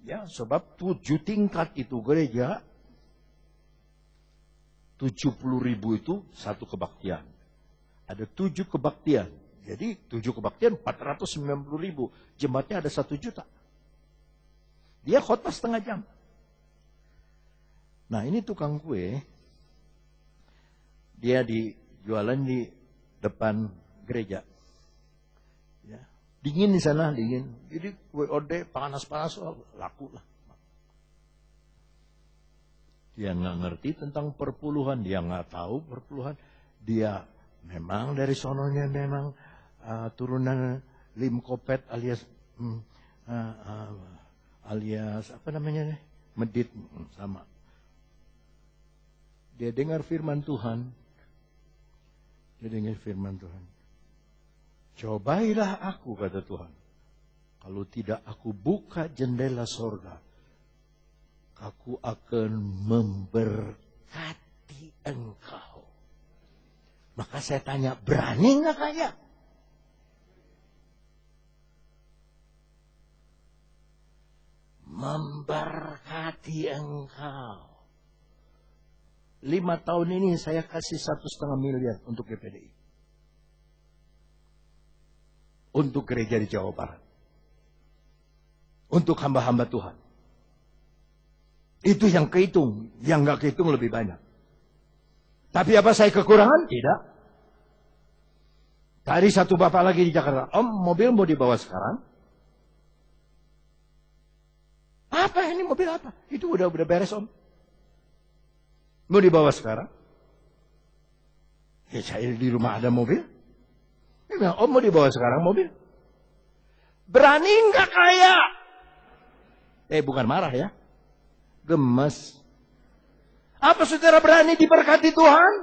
Ya, sebab 7 tingkat itu gereja. 70.000 itu satu kebaktian. Ada 7 kebaktian. Jadi 7 kebaktian 490.000. Jemaatnya ada 1 juta. Dia khotbah setengah jam. Nah ini tukang kue. Dia jualan di depan gereja. Ya. Dingin di sana, dingin. Jadi kue ode panas-panas laku lah. Dia nggak ngerti tentang perpuluhan, dia nggak tahu perpuluhan. Dia memang dari sononya memang turunan Limkopet alias apa namanya nih? Medit sama. Dia dengar firman Tuhan. Cobailah aku, kata Tuhan. Kalau tidak aku buka jendela sorga, aku akan memberkati engkau. Maka saya tanya, berani nggak kaya? Memberkati engkau. 5 tahun ini saya kasih 1,5 miliar untuk GPDI. Untuk gereja di Jawa Barat. Untuk hamba-hamba Tuhan. Itu yang kehitung. Yang nggak kehitung lebih banyak. Tapi apa saya kekurangan? Tidak. Tadi satu bapak lagi di Jakarta. Om, mobil mau dibawa sekarang? Apa ini mobil apa? Itu udah beres om. Mau dibawa sekarang? Ya saya di rumah ada mobil. Dia bilang, om mau dibawa sekarang mobil? Berani nggak kaya? Bukan marah ya. Gemes. Apa saudara berani diberkati Tuhan?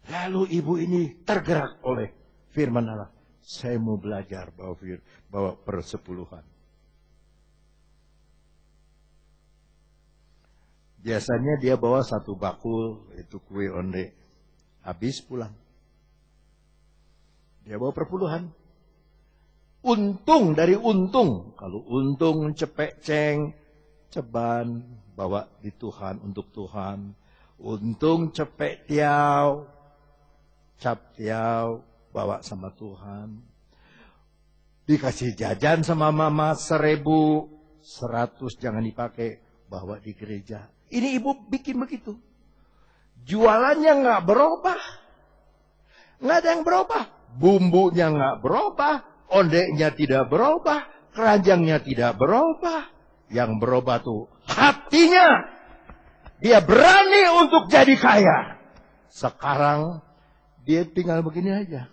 Lalu ibu ini tergerak oleh firman Allah. Saya mau belajar bawa persepuluhan. Biasanya dia bawa 1 bakul, itu kue onde. Habis pulang. Dia bawa perpuluhan. Untung dari untung. Kalau untung cepek ceng, ceban, bawa di Tuhan, untuk Tuhan. Untung cepek tiaw, cap tiaw, bawa sama Tuhan. Dikasih jajan sama mama 1.000, 100 jangan dipakai, bawa di gereja. Ini ibu bikin begitu. Jualannya nggak berubah. Nggak ada yang berubah. Bumbunya nggak berubah. Ondeknya tidak berubah. Keranjangnya tidak berubah. Yang berubah tuh hatinya. Dia berani untuk jadi kaya. Sekarang dia tinggal begini aja.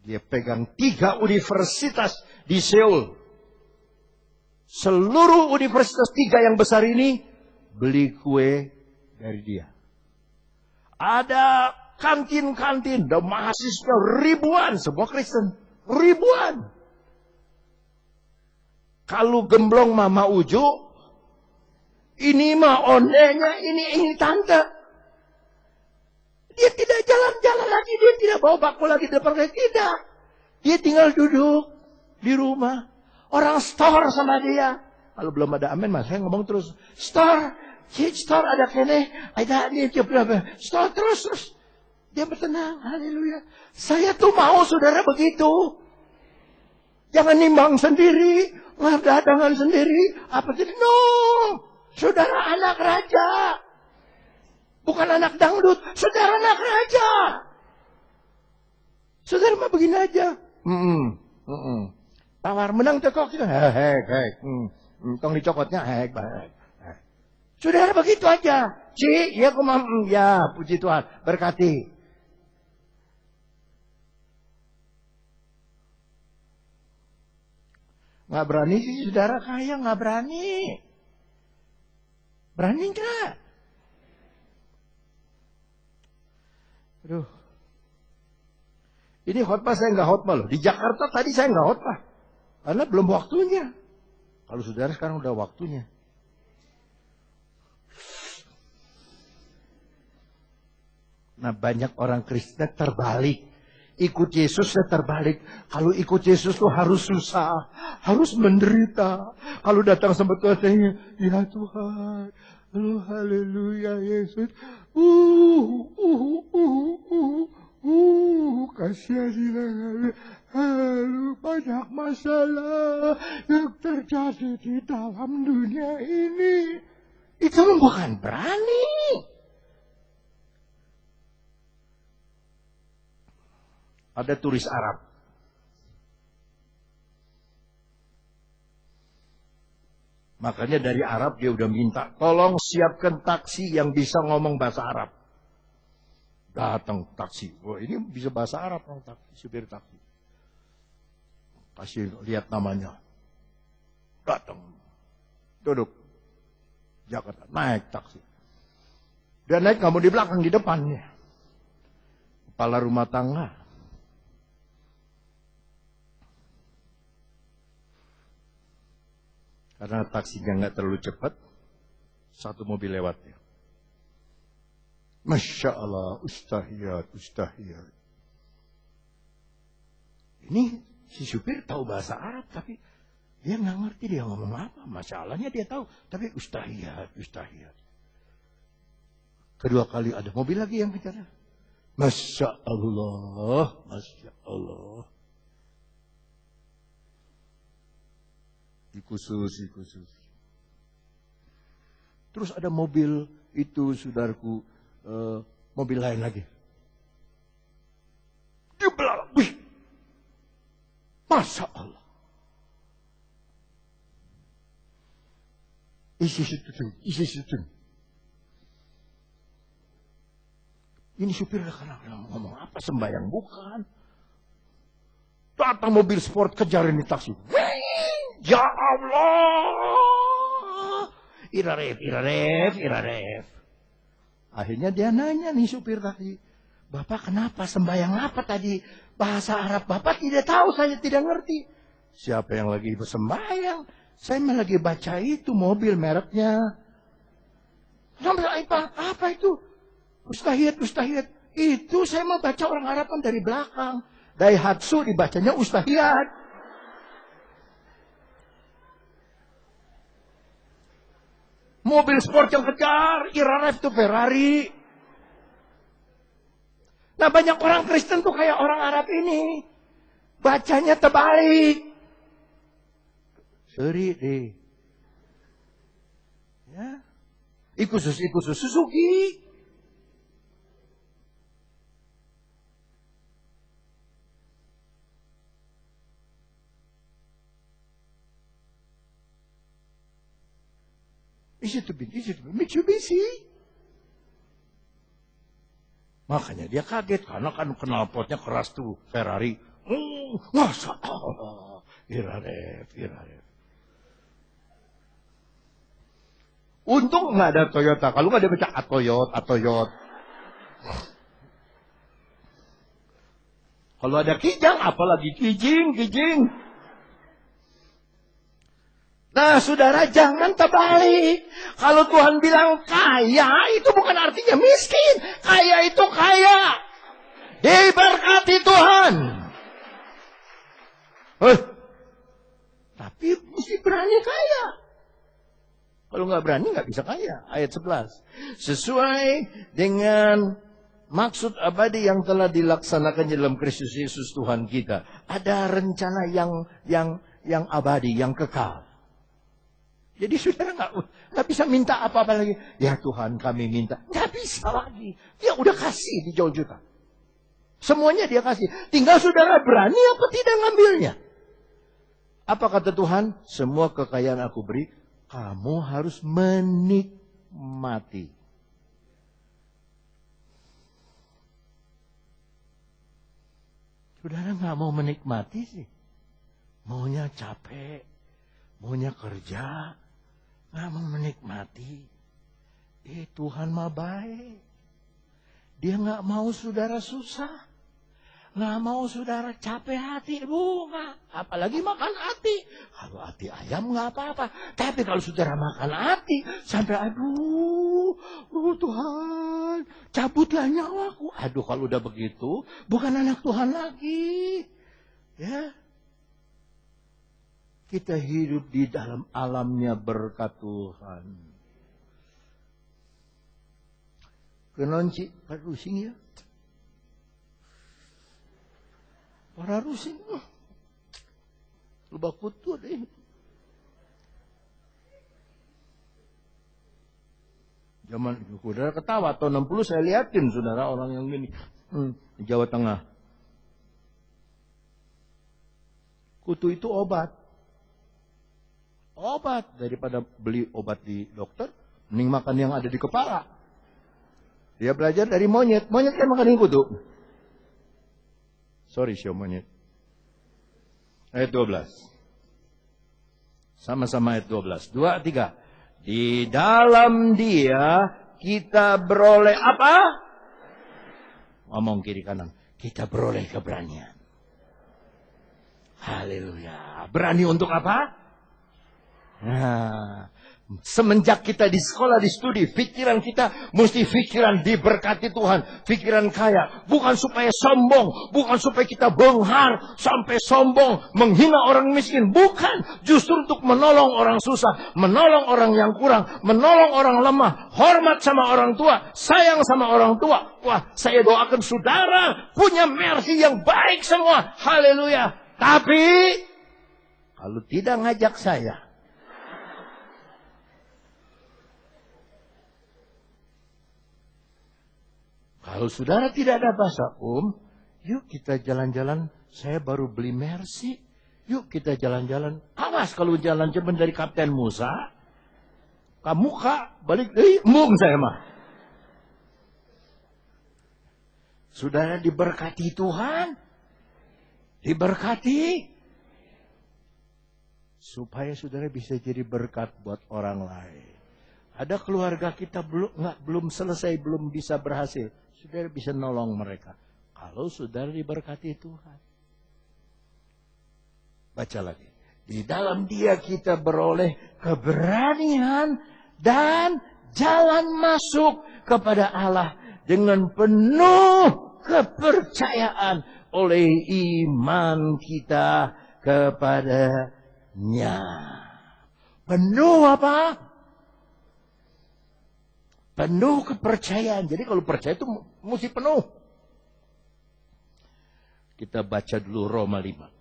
Dia pegang 3 universitas di Seoul. Seluruh universitas 3 yang besar ini beli kue dari dia. Ada kantin-kantin, dan mahasiswa ribuan, semua Kristen, ribuan. Kalau gemblong Mama Uju, ini mah ondenya, ini tante. Dia tidak jalan-jalan lagi, dia tidak bawa bakul lagi di depan kayak tidak. Dia tinggal duduk di rumah. Orang store sama dia. Kalau belum ada amin, mas, saya ngomong terus. Store ada kene, ada ini, store terus. Dia bertenang, haleluya. Saya tuh mau saudara begitu. Jangan nimbang sendiri, dadangan sendiri. Apa jadi? No, saudara anak raja. Bukan anak dangdut, saudara anak raja. Saudara mah begini aja. Tawar menang tekok kita. Tong dicokotnya baik. Saudara begitu aja. Ya ya puji Tuhan, berkati. Nggak berani sih saudara kaya, nggak berani. Berani nggak? Aduh. Ini khotbah saya nggak khotbah loh. Di Jakarta tadi saya nggak khotbah. Karena belum waktunya. Kalau saudara sekarang udah waktunya. Nah banyak orang Kristen terbalik. Ikut Yesus terbalik. Kalau ikut Yesus tuh harus susah, harus menderita. Kalau datang sama Tuhan, ya Tuhan, haleluya Yesus. Kasihan banyak masalah yang terjadi di dalam dunia ini. Itu bukan berani. Ada turis Arab. Makanya dari Arab dia udah minta, tolong siapkan taksi yang bisa ngomong bahasa Arab. Datang taksi. Wah, ini bisa bahasa Arab orang taksi, supir taksi. Kasih lihat namanya. Datang. Duduk. Jakarta. Naik taksi. Dia naik nggak mau di belakang, di depannya. Kepala rumah tangga. Karena taksinya nggak terlalu cepat, satu mobil lewatnya. Masya Allah, ustahiyat. Ini si supir tahu bahasa Arab, tapi dia nggak ngerti dia ngomong apa. Masalahnya dia tahu, tapi ustahiyat. Kedua kali ada mobil lagi yang bicara. Masya Allah. Khusus. Terus ada mobil itu, saudaraku, mobil lain lagi. Dia belalak, Masya Allah. Isi situ. Ini supir karena ngomong apa, sembahyang bukan. Datang mobil sport kejar ini taksi. Ya Allah. Iraref. Akhirnya dia nanya nih supir tadi. Bapak kenapa sembahyang apa tadi? Bahasa Arab Bapak tidak tahu, saya tidak ngerti. Siapa yang lagi bersembahyang? Saya lagi baca itu mobil mereknya. Apa itu? Ustahiyat. Itu saya mau baca orang Arab kan dari belakang. Daihatsu dibacanya Ustahiyat. Mobil sport yang kejar, Iraref itu Ferrari. Nah banyak orang Kristen tuh kayak orang Arab ini. Bacanya terbalik. Seri deh. Ya. Ikusus Suzuki. Itu Mitsubishi. Makanya dia kaget karena kan knalpotnya keras tuh Ferrari. Masya Allah. Iraref. Untung nggak ada Toyota. Kalau nggak dia baca Atoyot. Kalau ada Kijang, apalagi Kijing. Nah, saudara, jangan terbalik. Kalau Tuhan bilang kaya, itu bukan artinya miskin. Kaya itu kaya. Diberkati Tuhan. Tapi mesti berani kaya. Kalau nggak berani, nggak bisa kaya. Ayat 11. Sesuai dengan maksud abadi yang telah dilaksanakan dalam Kristus Yesus Tuhan kita. Ada rencana yang abadi, yang kekal. Jadi saudara nggak bisa minta apa-apa lagi. Ya Tuhan kami minta. Nggak bisa lagi. Dia udah kasih di jauh juta. Semuanya dia kasih. Tinggal saudara berani apa tidak ngambilnya. Apa kata Tuhan? Semua kekayaan aku beri. Kamu harus menikmati. Saudara nggak mau menikmati sih. Maunya capek. Maunya kerja. Nggak mau menikmati. Tuhan mah baik. Dia nggak mau saudara susah. Nggak mau saudara capek hati, bunga. Apalagi makan hati. Kalau hati ayam nggak apa-apa. Tapi kalau saudara makan hati, sampai aduh, Tuhan, cabutlah nyawaku. Aduh, kalau udah begitu, bukan anak Tuhan lagi. Ya, kita hidup di dalam alamnya berkat Tuhan. Kenonci, rusing ya. Para rusing, lupa kutu deh. Zaman saudara ketawa, tahun 60 saya liatin saudara orang yang gini. Di Jawa Tengah. Kutu itu obat. Obat. Daripada beli obat di dokter, mending makan yang ada di kepala. Dia belajar dari monyet. Monyet kan makan kutu. Sorry, show monyet. Ayat 12. Sama-sama ayat 12. 2, 3. Di dalam dia kita beroleh apa? Ngomong kiri kanan. Kita beroleh keberanian. Haleluya. Berani untuk apa? Nah, semenjak kita di sekolah, di studi, pikiran kita mesti pikiran diberkati Tuhan. Pikiran kaya. Bukan supaya sombong. Bukan supaya kita benghar. Sampai sombong. Menghina orang miskin. Bukan. Justru untuk menolong orang susah. Menolong orang yang kurang. Menolong orang lemah. Hormat sama orang tua. Sayang sama orang tua. Wah, saya doakan saudara punya mercy yang baik semua. Haleluya. Tapi kalau tidak ngajak saya, kalau saudara tidak ada bahasa, yuk kita jalan-jalan. Saya baru beli Mercy. Yuk kita jalan-jalan. Awas kalau jalan cuman dari Kapten Musa. Kamu kak balik dari saya mah. Saudara diberkati Tuhan. Diberkati. Supaya saudara bisa jadi berkat buat orang lain. Ada keluarga kita belum selesai, belum bisa berhasil. Saudara bisa nolong mereka. Kalau saudara diberkati Tuhan. Baca lagi. Di dalam dia kita beroleh keberanian dan jalan masuk kepada Allah dengan penuh kepercayaan oleh iman kita kepadanya. Penuh apa? Penuh kepercayaan. Jadi kalau percaya itu mesti penuh. Kita baca dulu Roma 5.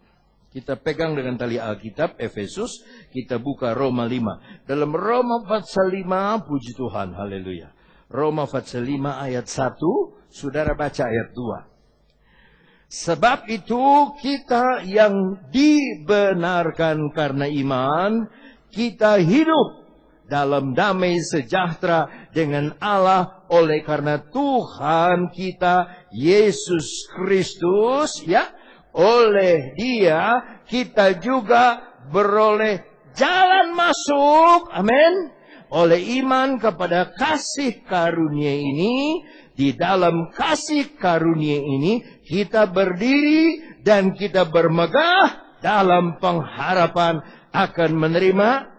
Kita pegang dengan tali Alkitab, Efesus. Kita buka Roma 5. Dalam Roma pasal 5, puji Tuhan, haleluya. Roma pasal 5 ayat 1, saudara baca ayat 2. Sebab itu kita yang dibenarkan karena iman, kita hidup dalam damai sejahtera dengan Allah oleh karena Tuhan kita Yesus Kristus, ya. Oleh dia kita juga beroleh jalan masuk, amin. Oleh iman kepada kasih karunia ini. Di dalam kasih karunia ini kita berdiri dan kita bermegah dalam pengharapan akan menerima